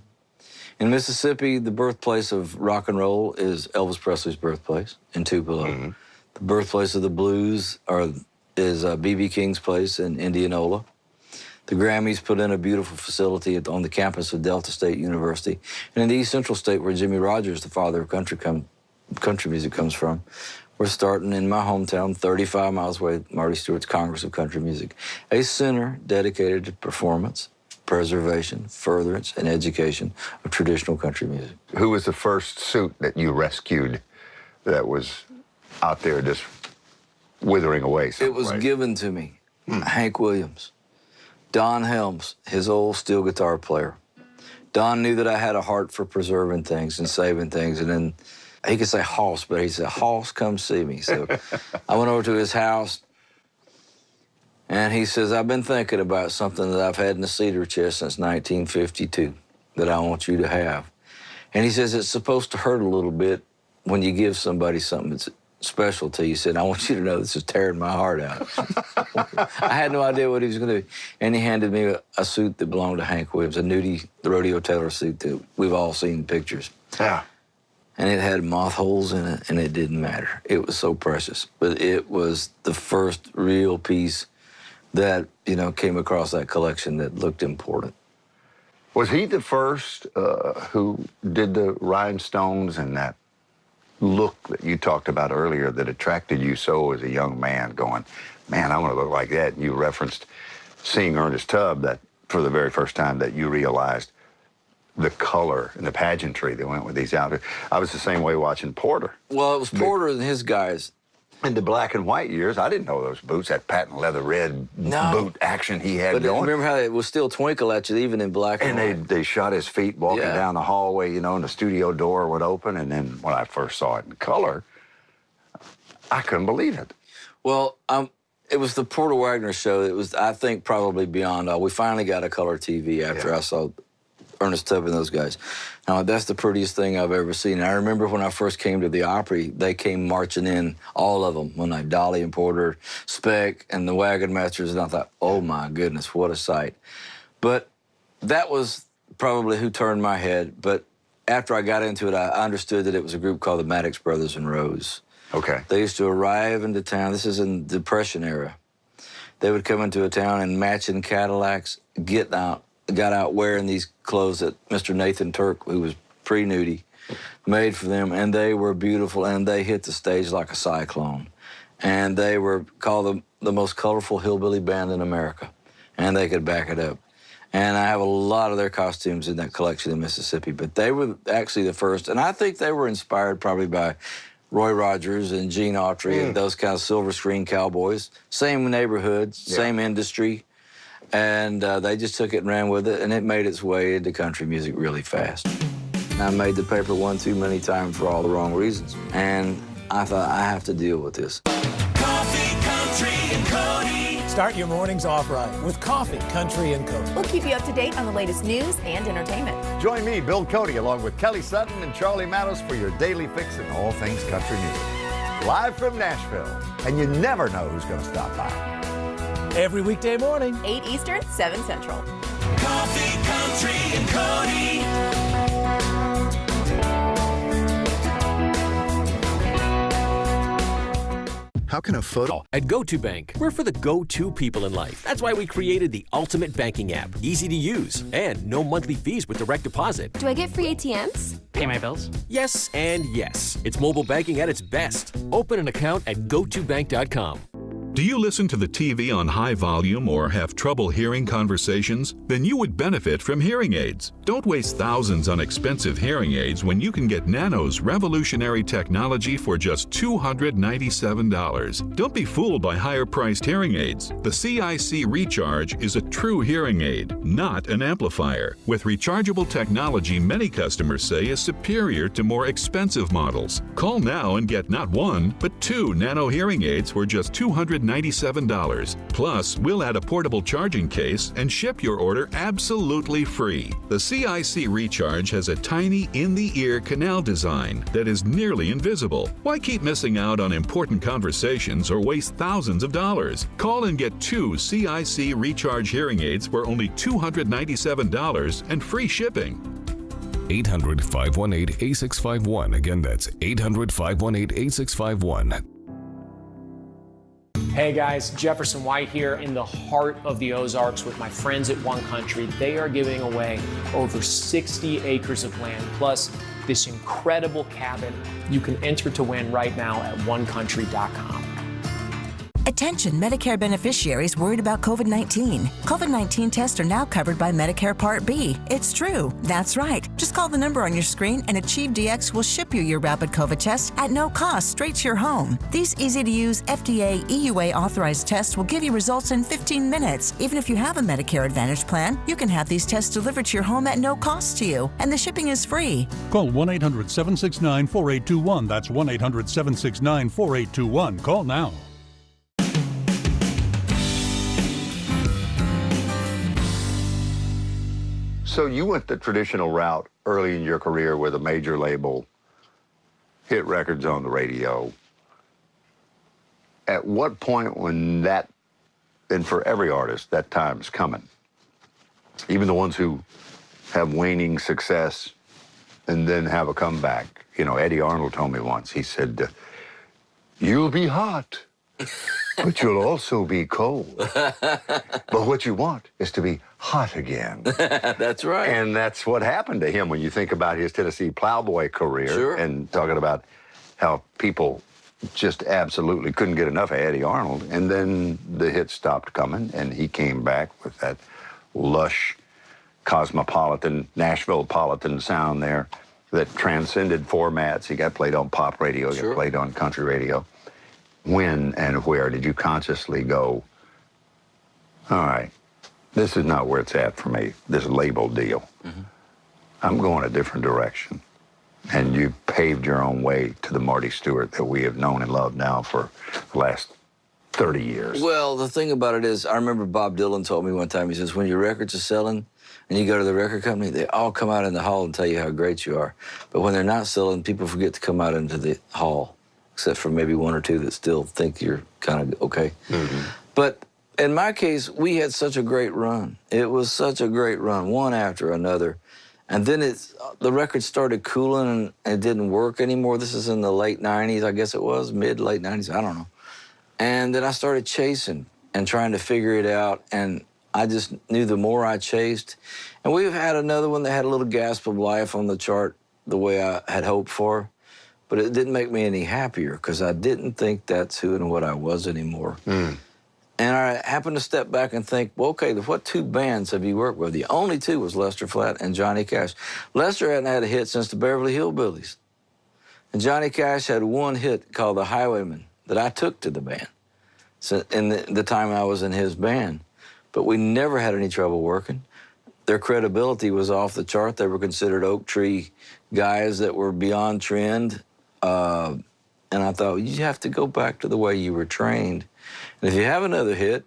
In Mississippi, the birthplace of rock and roll is Elvis Presley's birthplace in Tupelo. Mm-hmm. The birthplace of the blues is B.B. King's place in Indianola. The Grammys put in a beautiful facility on the campus of Delta State University. And in the East Central State, where Jimmy Rogers, the father of country music, comes from, we're starting in my hometown, 35 miles away, Marty Stewart's Congress of Country Music, a center dedicated to performance, preservation, furtherance, and education of traditional country music. Who was the first suit that you rescued that was out there just withering away? It was given to me. Hank Williams. Don Helms, his old steel guitar player. Don knew that I had a heart for preserving things and saving things, and then he could say Hoss, but he said, Hoss, come see me. So I went over to his house, and he says, I've been thinking about something that I've had in the cedar chest since 1952 that I want you to have. And he says, it's supposed to hurt a little bit when you give somebody something that's special to you. He said, I want you to know this is tearing my heart out. I had no idea what he was going to do. And he handed me a suit that belonged to Hank Williams, a nudie, the Rodeo Taylor suit that we've all seen in pictures. Yeah. And it had moth holes in it, and it didn't matter. It was so precious. But it was the first real piece that, you know, came across that collection that looked important. Was he the first who did the rhinestones and that look that you talked about earlier that attracted you so as a young man, going, man, I want to look like that? And you referenced seeing Ernest Tubb, that for the very first time that you realized the color and the pageantry that went with these outfits. I was the same way watching Porter. Well, it was Porter and his guys. In the black and white years, I didn't know those boots, that patent leather red boot action he had going. Remember how it would still twinkle at you even in black and white? And they shot his feet walking down the hallway, you know, and the studio door would open. And then when I first saw it in color, I couldn't believe it. Well, it was the Porter Wagner show. It was, I think, probably beyond all. We finally got a color TV after I saw Ernest Tubb and those guys. Now, that's the prettiest thing I've ever seen. And I remember when I first came to the Opry, they came marching in, all of them, when Dolly and Porter, Speck, and the Wagon Masters, and I thought, oh my goodness, what a sight. But that was probably who turned my head. But after I got into it, I understood that it was a group called the Maddox Brothers and Rose. Okay. They used to arrive into town. This is in the Depression era. They would come into a town in matching Cadillacs, got out wearing these clothes that Mr. Nathan Turk, who was pre-nudie, made for them, and they were beautiful, and they hit the stage like a cyclone. And they were called the most colorful hillbilly band in America, and they could back it up. And I have a lot of their costumes in that collection in Mississippi, but they were actually the first, and I think they were inspired probably by Roy Rogers and Gene Autry and those kind of silver screen cowboys. Same neighborhood, same industry. And they just took it and ran with it, and it made its way into country music really fast. I made the paper one too many times for all the wrong reasons, and I thought, I have to deal with this. Coffee, Country, and Cody. Start your mornings off right with Coffee, Country, and Cody. We'll keep you up to date on the latest news and entertainment. Join me, Bill Cody, along with Kelly Sutton and Charlie Matos for your daily fix in all things country music. Live from Nashville, and you never know who's going to stop by. Every weekday morning, 8 Eastern, 7 Central. Coffee, Country, and Cody. How can a photo... At GoToBank, we're for the go-to people in life. That's why we created the ultimate banking app. Easy to use and no monthly fees with direct deposit. Do I get free ATMs? Pay my bills? Yes and yes. It's mobile banking at its best. Open an account at gotobank.com. Do you listen to the TV on high volume or have trouble hearing conversations? Then you would benefit from hearing aids. Don't waste thousands on expensive hearing aids when you can get Nano's revolutionary technology for just $297. Don't be fooled by higher-priced hearing aids. The CIC Recharge is a true hearing aid, not an amplifier. With rechargeable technology many customers say is superior to more expensive models. Call now and get not one, but 2 Nano hearing aids for just $297. Plus, we'll add a portable charging case and ship your order absolutely free. The CIC Recharge has a tiny in-the-ear canal design that is nearly invisible. Why keep missing out on important conversations or waste thousands of dollars? Call and get 2 CIC Recharge hearing aids for only $297 and free shipping. 800-518-8651. Again, that's 800-518-8651. Hey guys, Jefferson White here in the heart of the Ozarks with my friends at One Country. They are giving away over 60 acres of land, plus this incredible cabin. You can enter to win right now at onecountry.com. Attention Medicare beneficiaries worried about COVID-19. COVID-19 tests are now covered by Medicare Part B. It's true. That's right. Just call the number on your screen and AchieveDX will ship you your rapid COVID test at no cost straight to your home. These easy-to-use FDA EUA authorized tests will give you results in 15 minutes. Even if you have a Medicare Advantage plan, you can have these tests delivered to your home at no cost to you, and the shipping is free. Call 1-800-769-4821. That's 1-800-769-4821. Call now. So you went the traditional route early in your career with a major label, hit records on the radio. At what point when that, and for every artist, that time's coming, even the ones who have waning success and then have a comeback. You know, Eddie Arnold told me once, he said, you'll be hot, but you'll also be cold. But what you want is to be hot again. That's right. And that's what happened to him when you think about his Tennessee Plowboy career. Sure. And talking about how people just absolutely couldn't get enough of Eddie Arnold. And then the hits stopped coming, and he came back with that lush, cosmopolitan, Nashville-politan sound there that transcended formats. He got played on pop radio, Sure. got played on country radio. When and where did you consciously go, all right, this is not where it's at for me, this label deal. Mm-hmm. I'm going a different direction. And you paved your own way to the Marty Stuart that we have known and loved now for the last 30 years. Well, the thing about it is, I remember Bob Dylan told me one time, he says, when your records are selling and you go to the record company, they all come out in the hall and tell you how great you are. But when they're not selling, people forget to come out into the hall, except for maybe one or two that still think you're kind of okay. Mm-hmm. But in my case, we had such a great run. It was such a great run, one after another. And then the record started cooling and it didn't work anymore. This is in the late 90s, I guess it was, mid-late 90s, I don't know. And then I started chasing and trying to figure it out. And I just knew the more I chased. And we've had another one that had a little gasp of life on the chart the way I had hoped for. But it didn't make me any happier because I didn't think that's who and what I was anymore. Mm. And I happened to step back and think, well, okay, what two bands have you worked with? The only two was Lester Flatt and Johnny Cash. Lester hadn't had a hit since the Beverly Hillbillies. And Johnny Cash had one hit called The Highwayman that I took to the band in the time I was in his band. But we never had any trouble working. Their credibility was off the chart. They were considered oak tree guys that were beyond trend. And I thought, you have to go back to the way you were trained. And if you have another hit,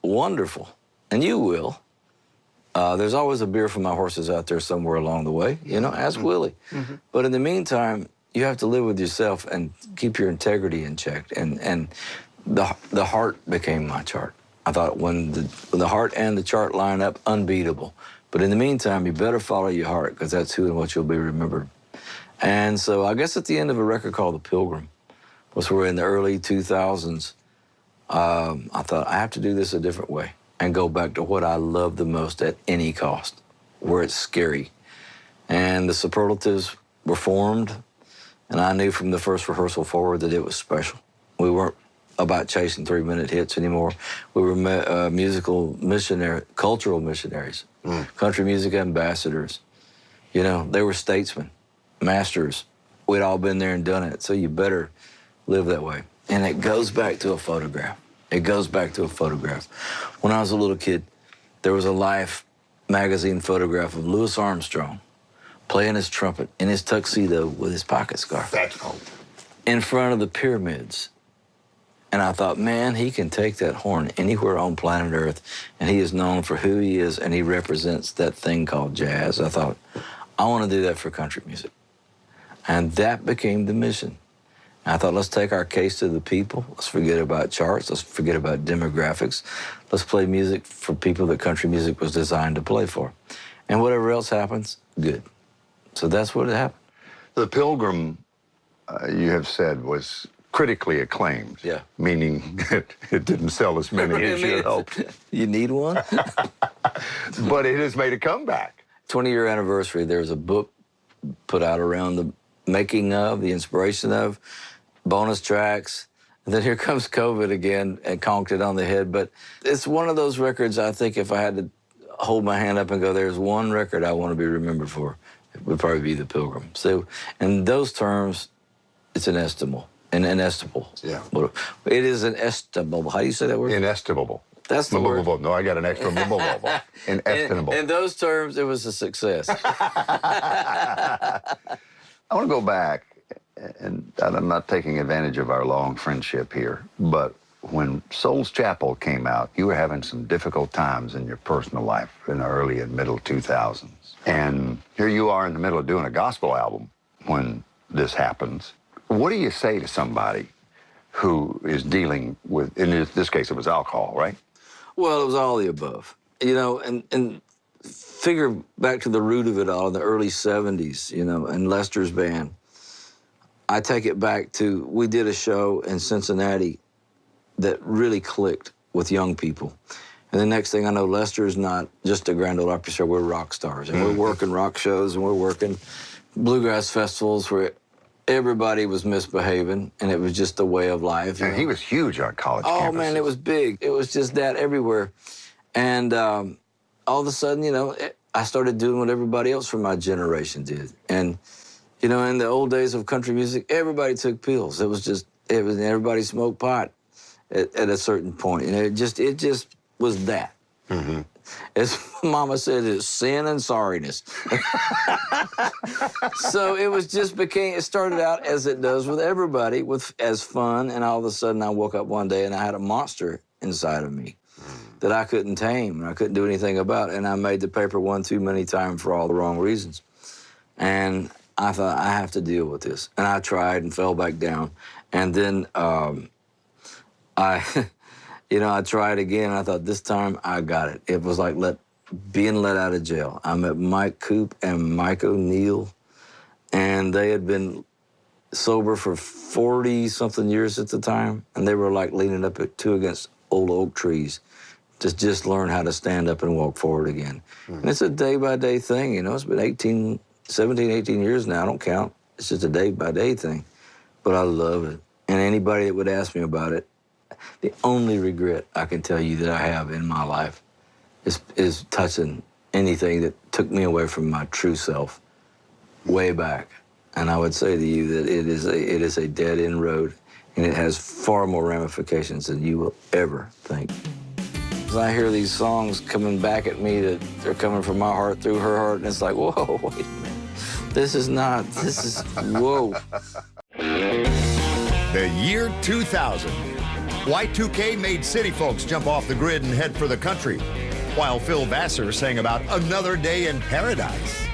wonderful. And you will. There's always a beer for my horses out there somewhere along the way, you know, ask Willie. Mm-hmm. But in the meantime, you have to live with yourself and keep your integrity in check. And the heart became my chart. I thought when the heart and the chart line up, unbeatable. But in the meantime, you better follow your heart because that's who and what you'll be remembered. And so I guess at the end of a record called The Pilgrim, which were in the early 2000s, I thought, I have to do this a different way and go back to what I love the most at any cost, where it's scary. And the superlatives were formed, and I knew from the first rehearsal forward that it was special. We weren't about chasing 3-minute hits anymore. We were musical missionaries, cultural missionaries, country music ambassadors. You know, they were statesmen, masters. We'd all been there and done it, so you better live that way. And it goes back to a photograph. It goes back to a photograph. When I was a little kid, there was a Life magazine photograph of Louis Armstrong playing his trumpet in his tuxedo with his pocket scarf. That's cool. In front of the pyramids. And I thought, man, he can take that horn anywhere on planet Earth, and he is known for who he is, and he represents that thing called jazz. I thought, I want to do that for country music. And that became the mission. And I thought, let's take our case to the people. Let's forget about charts. Let's forget about demographics. Let's play music for people that country music was designed to play for. And whatever else happens, good. So that's what happened. The Pilgrim, you have said, was critically acclaimed. Yeah. Meaning it didn't sell as many as you had hoped. You need one? But it has made a comeback. 20-year anniversary, there's a book put out around the making of, the inspiration of, bonus tracks. And then here comes COVID again and conked it on the head. But it's one of those records, I think if I had to hold my hand up and go, there's one record I want to be remembered for, it would probably be The Pilgrim. So in those terms, it's inestimable. Inestimable. Yeah. It is inestimable. How do you say that word? Inestimable. That's the word. No, I got an extra inestimable. In those terms, it was a success. I want to go back, and I'm not taking advantage of our long friendship here, but when Soul's Chapel came out, you were having some difficult times in your personal life in the early and middle 2000s. And here you are in the middle of doing a gospel album when this happens. What do you say to somebody who is dealing with, in this case, it was alcohol, right? Well, it was all the above. You know, and figure back to the root of it all in the early 70s, you know, and Lester's band. I take it back to, we did a show in Cincinnati that really clicked with young people. And the next thing I know, Lester is not just a Grand Ole Opry show, we're rock stars. And we're working rock shows and we're working bluegrass festivals where everybody was misbehaving, and it was just the way of life. And he was huge on college campuses. Oh, man, it was big. It was just that everywhere. And all of a sudden, you know, I started doing what everybody else from my generation did. And, you know, in the old days of country music, everybody took pills. It was everybody smoked pot at a certain point. And it just was that. Mm-hmm. As Mama said, it's sin and sorriness. So it started out as it does with everybody, as fun, and all of a sudden I woke up one day and I had a monster inside of me that I couldn't tame and I couldn't do anything about. And I made the paper one too many times for all the wrong reasons. And I thought, I have to deal with this. And I tried and fell back down. And then you know, I tried again, and I thought, this time I got it. It was like being let out of jail. I met Mike Coop and Mike O'Neill, and they had been sober for 40-something years at the time, and they were like leaning up at two against old oak trees to just learn how to stand up and walk forward again. Mm-hmm. And it's a day-by-day thing, you know. It's been 17, 18 years now. I don't count. It's just a day-by-day thing. But I love it. And anybody that would ask me about it, the only regret I can tell you that I have in my life is touching anything that took me away from my true self way back. And I would say to you that it is a dead-end road, and it has far more ramifications than you will ever think. As I hear these songs coming back at me that they're coming from my heart through her heart, and it's like, whoa, wait a minute. This is, whoa. The year 2000. Y2K made city folks jump off the grid and head for the country, while Phil Vassar sang about another day in paradise.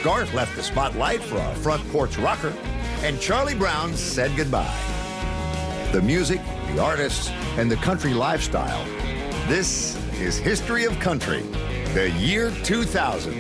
Garth left the spotlight for a front porch rocker, and Charlie Brown said goodbye. The music, the artists, and the country lifestyle. This is History of Country, the year 2000.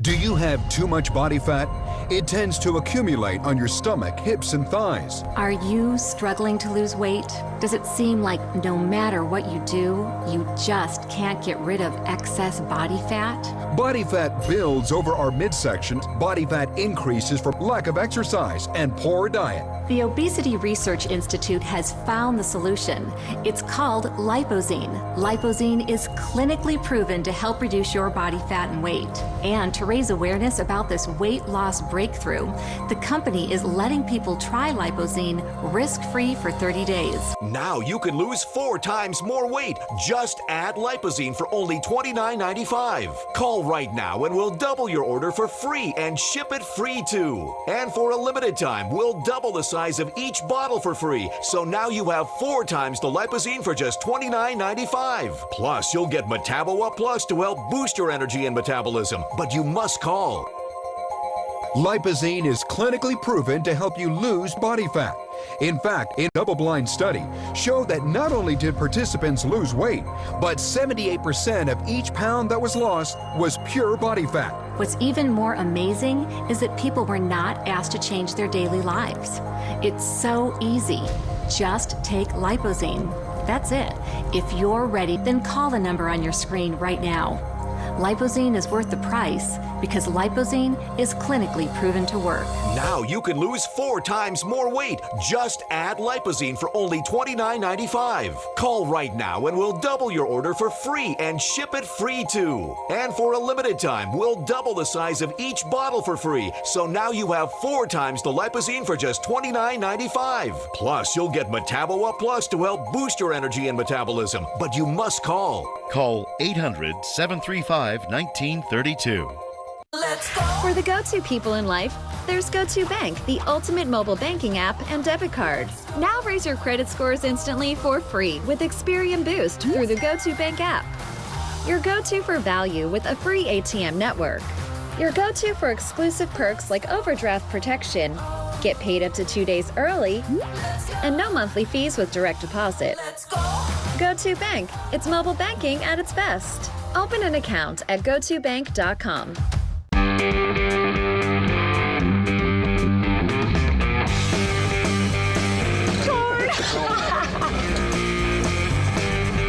Do you have too much body fat? It tends to accumulate on your stomach, hips, and thighs. Are you struggling to lose weight? Does it seem like no matter what you do, you just can't get rid of excess body fat? Body fat builds over our midsection. Body fat increases from lack of exercise and poor diet. The Obesity Research Institute has found the solution. It's called Lipozene. Lipozene is clinically proven to help reduce your body fat and weight. And to raise awareness about this weight loss breakthrough, the company is letting people try Lipozene risk-free for 30 days. Now you can lose 4 times more weight. Just add Lipozene for only $29.95. Call right now and we'll double your order for free and ship it free too. And for a limited time, we'll double the size of each bottle for free. So now you have 4 times the Lipozene for just $29.95. Plus, you'll get Metabo Up Plus to help boost your energy and metabolism. But you must call Lipozene is clinically proven to help you lose body fat. In fact, a double-blind study showed that not only did participants lose weight, but 78% of each pound that was lost was pure body fat. What's even more amazing is that people were not asked to change their daily lives. It's so easy. Just take Lipozene. That's it. If you're ready, then call the number on your screen right now. Lipozene is worth the price because Lipozene is clinically proven to work. Now you can lose 4 times more weight. Just add Lipozene for only $29.95. Call right now and we'll double your order for free and ship it free too. And for a limited time, we'll double the size of each bottle for free. So now you have 4 times the Lipozene for just $29.95. Plus, you'll get Metabo Up Plus to help boost your energy and metabolism. But you must call. Call 800-735-1932. For the go-to people in life, there's GoTo Bank, the ultimate mobile banking app and debit card. Now raise your credit scores instantly for free with Experian Boost through the GoTo Bank app. Your go-to for value with a free ATM network. Your go-to for exclusive perks like overdraft protection, get paid up to 2 days early, and no monthly fees with direct deposit. GoTo Bank, it's mobile banking at its best. Open an account at gotobank.com.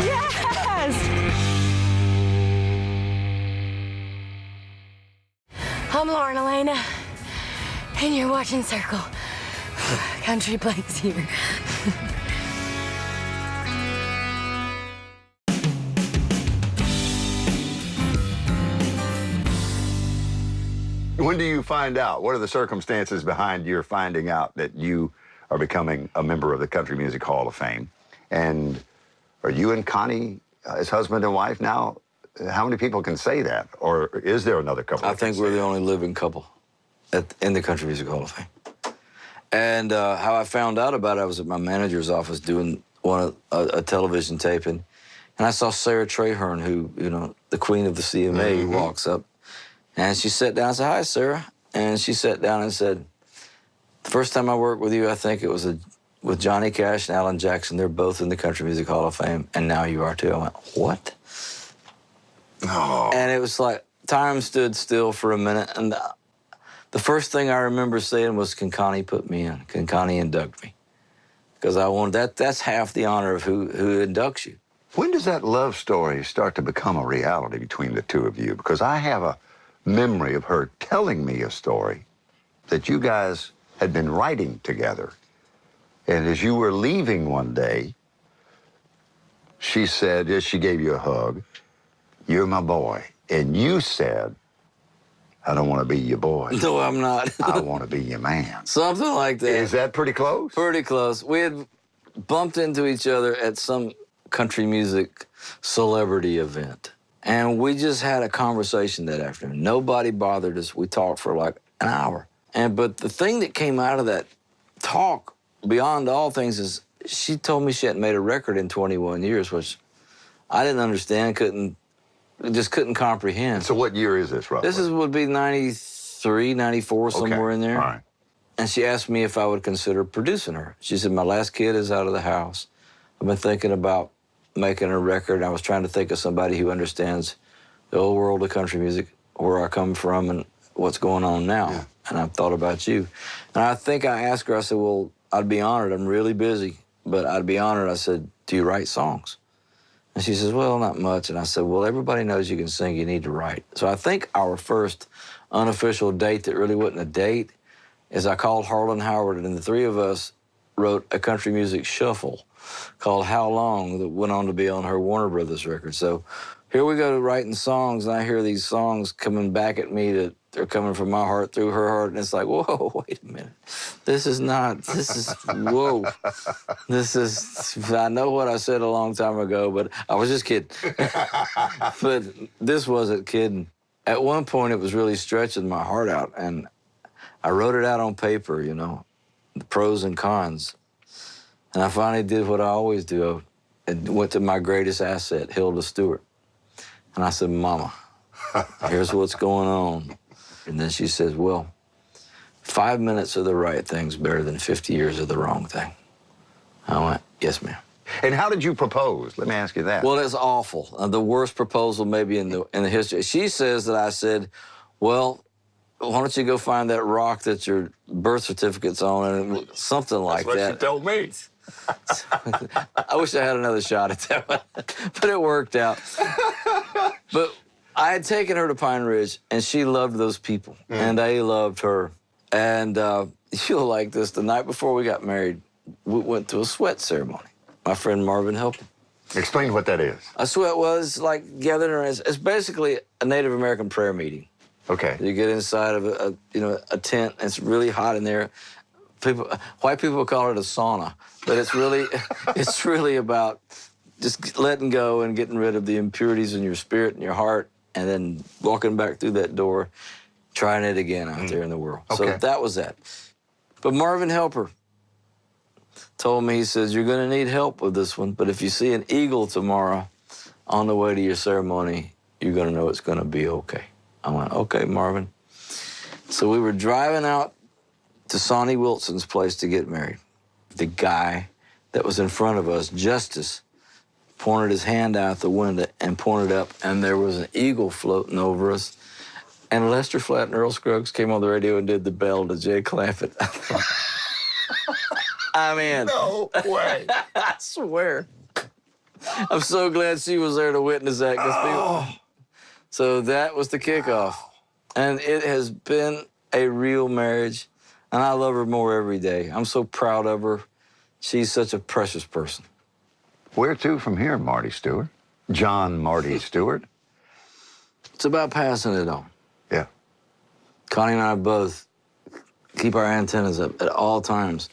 Yes! I'm Lauren Elena, and you're watching Circle. Country Plays here. When do you find out? What are the circumstances behind your finding out that you are becoming a member of the Country Music Hall of Fame? And are you and Connie as husband and wife now? How many people can say that? Or is there another couple? I think we're the only living couple in the Country Music Hall of Fame. And how I found out about it, I was at my manager's office doing a television taping, and I saw Sarah Traherne, who, you know, the queen of the CMA, walks up. And she sat down and said, "Hi, Sarah." And she sat down and said, "The first time I worked with you, I think it was with Johnny Cash and Alan Jackson. They're both in the Country Music Hall of Fame, and now you are too." I went, "What?" Oh. And it was like time stood still for a minute. And the first thing I remember saying was, "Can Connie put me in? Can Connie induct me?" Because I wanted that's half the honor of who inducts you. When does that love story start to become a reality between the two of you? Because I have a memory of her telling me a story that you guys had been writing together. And as you were leaving one day, she said, as she gave you a hug, "You're my boy." And you said, "I don't want to be your boy." No, I'm not. I want to be your man. Something like that. Is that pretty close? Pretty close. We had bumped into each other at some country music celebrity event. And we just had a conversation that afternoon. Nobody bothered us. We talked for like an hour. But the thing that came out of that talk, beyond all things, is she told me she hadn't made a record in 21 years, which I didn't understand, couldn't comprehend. So what year is this, roughly? This would be 93, 94, somewhere in there. All right. And she asked me if I would consider producing her. She said, "My last kid is out of the house. I've been thinking about making a record. I was trying to think of somebody who understands the old world of country music, where I come from and what's going on now." Yeah. And I thought about you. And I think I asked her, I said, "Well, I'd be honored. I'm really busy, but I'd be honored." I said, "Do you write songs?" And she says, "Well, not much." And I said, "Well, everybody knows you can sing. You need to write." So I think our first unofficial date that really wasn't a date is I called Harlan Howard, and the three of us wrote a country music shuffle called "How Long" that went on to be on her Warner Brothers record. So here we go to writing songs, and I hear these songs coming back at me that they're coming from my heart through her heart, and it's like, whoa, wait a minute. This is, whoa. I know what I said a long time ago, but I was just kidding. But this wasn't kidding. At one point, it was really stretching my heart out, and I wrote it out on paper, you know, the pros and cons. And I finally did what I always do, and went to my greatest asset, Hilda Stuart. And I said, "Mama, here's what's going on." And then she says, "Well, 5 minutes of the right thing's better than 50 years of the wrong thing. I went, yes, ma'am. And how did you propose? Let me ask you that. Well, it's awful. The worst proposal maybe in the history. She says that I said, well, why don't you go find that rock that your birth certificate's on, and something like that. That's what she told me. I wish I had another shot at that one, but it worked out. But I had taken her to Pine Ridge, and she loved those people, and they loved her. And you'll like this. The night before we got married, we went to a sweat ceremony. My friend Marvin helped me. Explain what that is. A sweat was like gathering around. It's basically a Native American prayer meeting. Okay. You get inside of a tent. And it's really hot in there. White people call it a sauna, but it's really about just letting go and getting rid of the impurities in your spirit and your heart, and then walking back through that door, trying it again out there in the world. Okay. So that was that. But Marvin Helper told me, he says, you're going to need help with this one, but if you see an eagle tomorrow on the way to your ceremony, you're going to know it's going to be okay. I went, okay, Marvin. So we were driving out to Sonny Wilson's place to get married. The guy that was in front of us, Justice, pointed his hand out the window and pointed up, and there was an eagle floating over us. And Lester Flatt and Earl Scruggs came on the radio and did the bell to Jay Clampett. I'm in. No way. I swear. I'm so glad she was there to witness that. So that was the kickoff. And it has been a real marriage, and I love her more every day. I'm so proud of her. She's such a precious person. Where to from here, Marty Stuart? John Marty Stuart? It's about passing it on. Yeah. Connie and I both keep our antennas up at all times,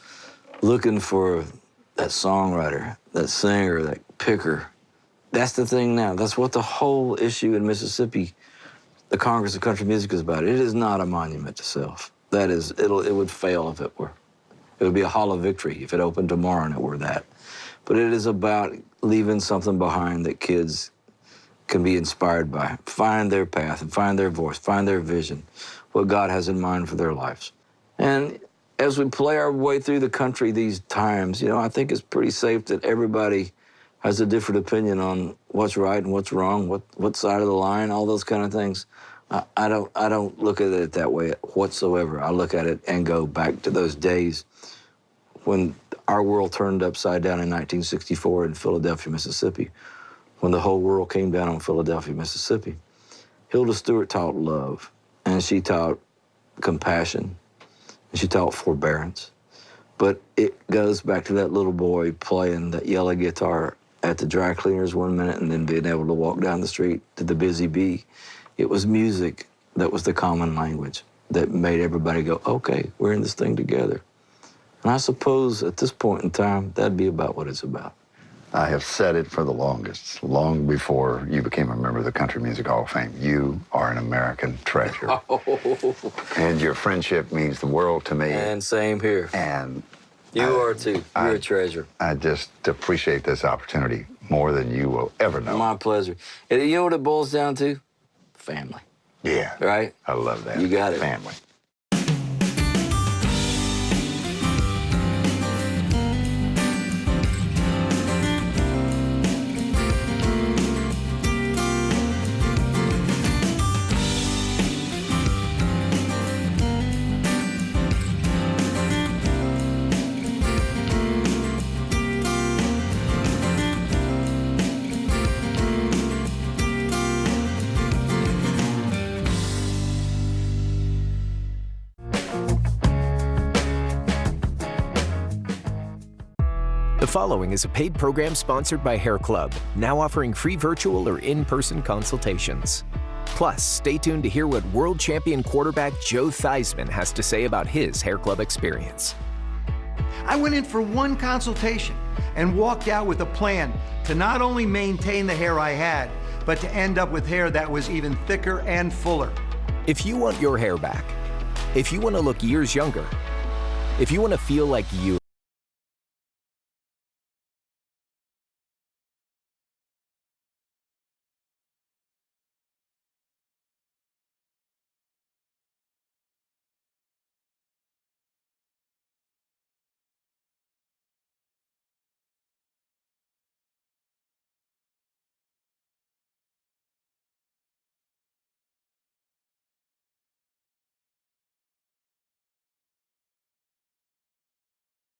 looking for that songwriter, that singer, that picker. That's the thing now. That's what the whole issue in Mississippi, the Congress of Country Music, is about. It is not a monument to self. That is, it would fail if it were. It would be a hollow victory if it opened tomorrow and it were that. But it is about leaving something behind that kids can be inspired by, find their path and find their voice, find their vision, what God has in mind for their lives. And as we play our way through the country these times, you know, I think it's pretty safe that everybody has a different opinion on what's right and what's wrong, what side of the line, all those kind of things. I don't look at it that way whatsoever. I look at it and go back to those days when our world turned upside down in 1964 in Philadelphia, Mississippi, when the whole world came down on Philadelphia, Mississippi. Hilda Stewart taught love, and she taught compassion, and she taught forbearance. But it goes back to that little boy playing that yellow guitar at the dry cleaners one minute and then being able to walk down the street to the Busy Bee. It was music that was the common language that made everybody go, okay, we're in this thing together. And I suppose at this point in time, that'd be about what it's about. I have said it for the longest, long before you became a member of the Country Music Hall of Fame. You are an American treasure. And your friendship means the world to me. And same here. And you are too. You're a treasure. I just appreciate this opportunity more than you will ever know. My pleasure. And you know what it boils down to? Family. Yeah. Right? I love that. You got it. Family. The following is a paid program sponsored by Hair Club, now offering free virtual or in-person consultations. Plus, stay tuned to hear what world champion quarterback Joe Theismann has to say about his Hair Club experience. I went in for one consultation and walked out with a plan to not only maintain the hair I had, but to end up with hair that was even thicker and fuller. If you want your hair back, if you want to look years younger, if you want to feel like you